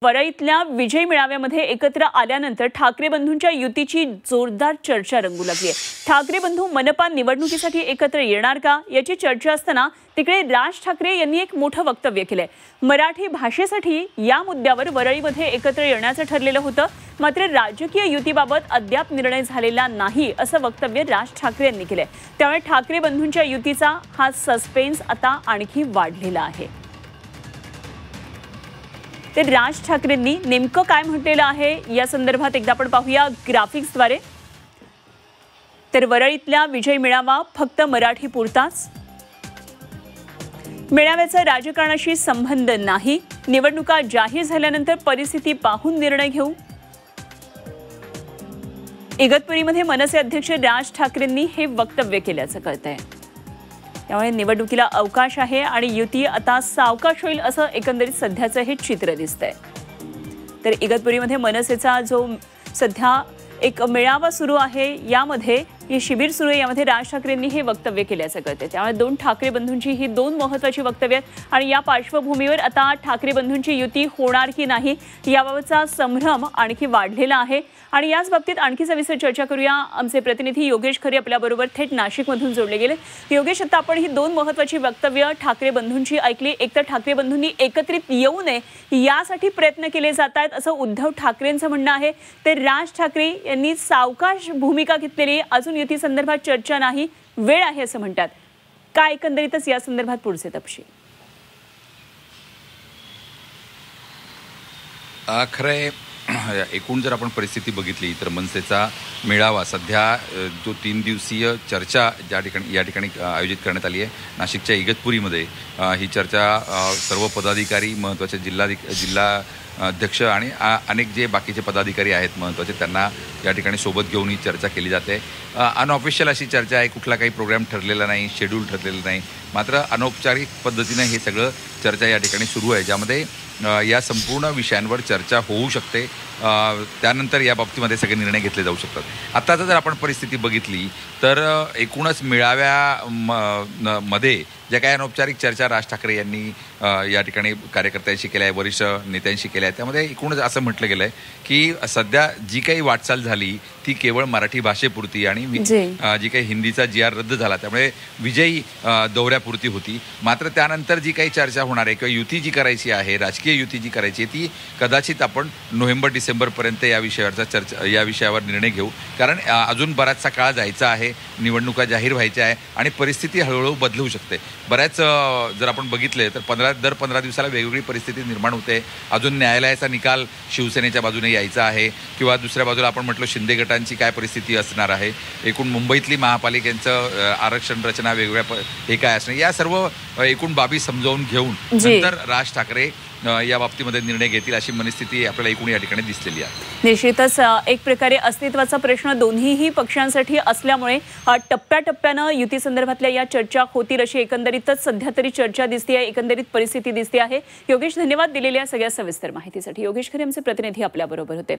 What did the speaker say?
वरळीतल्या विजय मेळाव्यामध्ये एकत्र आल्यानंतर ठाकरे बंधूंच्या युतीची जोरदार चर्चा रंगू लागली आहे। ठाकरे बंधू मनपा निवडणुकीसाठी एकत्र येणार का याची चर्चा असताना तिकडे राज ठाकरे यांनी एक मोठं वक्तव्य केलंय। मराठी भाषेसाठी या मुद्द्यावर वरळीमध्ये एकत्र येण्याचं ठरलेलं होतं, मात्र राजकीय युतीबाबत अद्याप निर्णय झालेला नाही असं वक्तव्य राज ठाकरे यांनी केलंय। त्यामुळे ठाकरे बंधूंच्या युतीचा हा सस्पेन्स आता आणखी वाढलेला आहे। तर राज ठाकरेंनी नेमकं काय म्हटलेलं आहे या संदर्भात एकदा आपण पाहूया ग्राफिक्सद्वारे। तर वरळीतल्या विजय मेळावा फक्त मराठी पुरताच, मेळाव्याचा राजकारणाशी संबंध नाही, निवडणुका जाहीर झाल्यानंतर परिस्थिती पाहून निर्णय घेऊ। इगतपुरीमध्ये मनसे अध्यक्ष राज ठाकरेंनी हे वक्तव्य केल्याचं कळतंय। त्यामुळे निवडणुकीला अवकाश आहे आणि युती आता सावकाश होईल असं एकंदरीत सध्याचं हे चित्र दिसतंय। तर इगतपुरीमध्ये मनसेचा जो सध्या एक मेळावा सुरू आहे, यामध्ये हे शिबिर सुरू आहे, यामध्ये राज ठाकरेंनी हे वक्तव्य केल्याचं कळतंय। त्यामुळे दोन ठाकरे बंधूंची ही दोन महत्त्वाची वक्तव्य आहेत आणि या पार्श्वभूमीवर आता ठाकरे बंधूंची युती होणार की नाही याबाबतचा संभ्रम आणखी वाढलेला आहे। आणि याच बाबतीत आणखी सविस्तर चर्चा करूया। आमचे प्रतिनिधी योगेश खरे आपल्याबरोबर थेट नाशिकमधून जोडले गेले। योगेश, आता आपण ही दोन महत्त्वाची वक्तव्य ठाकरे बंधूंची ऐकली। एकतर ठाकरे बंधूंनी एकत्रित येऊ नये यासाठी प्रयत्न केले जात आहेत असं उद्धव ठाकरेंचं म्हणणं आहे, तर राज ठाकरे यांनी सावकाश भूमिका घेतलेली, अजून युती संदर्भात चर्चा नाही, वेळ आहे असं म्हणतात। काय एकंदरीतच या संदर्भात पुढचे तपशील? खरंय, एकूण जर आपण परिस्थिती बघितली तर मनसेचा मेळावा सध्या जो 3 दिवसीय चर्चा या ठिकाणी आयोजित करण्यात आली आहे नाशिकच्या इगतपुरीमध्ये, ही चर्चा सर्व पदाधिकारी, महत्त्वाचे जिल्हा अध्यक्ष आणि अनेक जे बाकीचे पदाधिकारी आहेत महत्त्वाचे, त्यांना या ठिकाणी सोबत घेऊन ही चर्चा केली जाते। अनऑफिशियल अशी चर्चा आहे, कुठला काही प्रोग्राम ठरलेला नाही, शेड्यूल ठरलेलं नाही, मात्र अनौपचारिक पद्धतीने हे सगळं चर्चा या ठिकाणी सुरू आहे, ज्यामध्ये या संपूर्ण विषयांवर चर्चा होऊ शकते। त्यानंतर या बाबतीमध्ये सगळे निर्णय घेतले जाऊ शकतात। आत्ताचं जर आपण परिस्थिती बघितली तर एकूणच मेळाव्यामध्ये ज्या काही अनौपचारिक चर्चा राज ठाकरे यांनी या ठिकाणी कार्यकर्त्यांशी केल्या आहे, वरिष्ठ नेत्यांशी केल्या आहे, त्यामध्ये एकूणच असं म्हटलं गेलं आहे की सध्या जी काही वाटचाल झाली ती केवळ मराठी भाषेपुरती आणि जी काही हिंदीचा GR रद्द झाला त्यामुळे विजयी दौऱ्यापुरती होती। मात्र त्यानंतर जी काही चर्चा होणार आहे किंवा युती जी करायची आहे, राजकीय युती जी करायची आहे, ती कदाचित आपण नोव्हेंबर-डिसेंबरपर्यंत या विषयावर निर्णय घेऊ, कारण अजून बराचसा काळ जायचा आहे, निवडणुका जाहीर व्हायच्या आहे आणि परिस्थिती हळूहळू बदलू शकते। बऱ्याच जर आपण बघितले तर दर 15 दिवसाला वेगवेगळी परिस्थिती निर्माण होते। अजून न्यायालयाचा निकाल शिवसेनेच्या बाजूने यायचा आहे किंवा दुसऱ्या बाजूला आपण म्हटलं शिंदे गटांची काय परिस्थिती असणार आहे, एकूण मुंबईतली महापालिकेचं आरक्षण रचना वेगवेगळ्या हे काय असणार, या सर्व एकूण बाबी समजावून घेऊन नंतर राज ठाकरे या बाबतीमध्ये निर्णय घेतील अशी मनस्थिती आपल्याला एकूण या ठिकाणी दिसलेली आहे। निश्चितच एक प्रकारे अस्तित्वाचा प्रश्न दोन्हीही पक्षांसाठी असल्यामुळे टप्प्याटप्प्यानं युती संदर्भातल्या या चर्चा होतील अशी एकंदरीतच सध्या तरी चर्चा दिसते आहे, एकंदरीत परिस्थिती दिसते आहे। योगेश, धन्यवाद दिलेल्या सगळ्या सविस्तर माहितीसाठी। योगेश खरे आमचे प्रतिनिधी आपल्याबरोबर होते।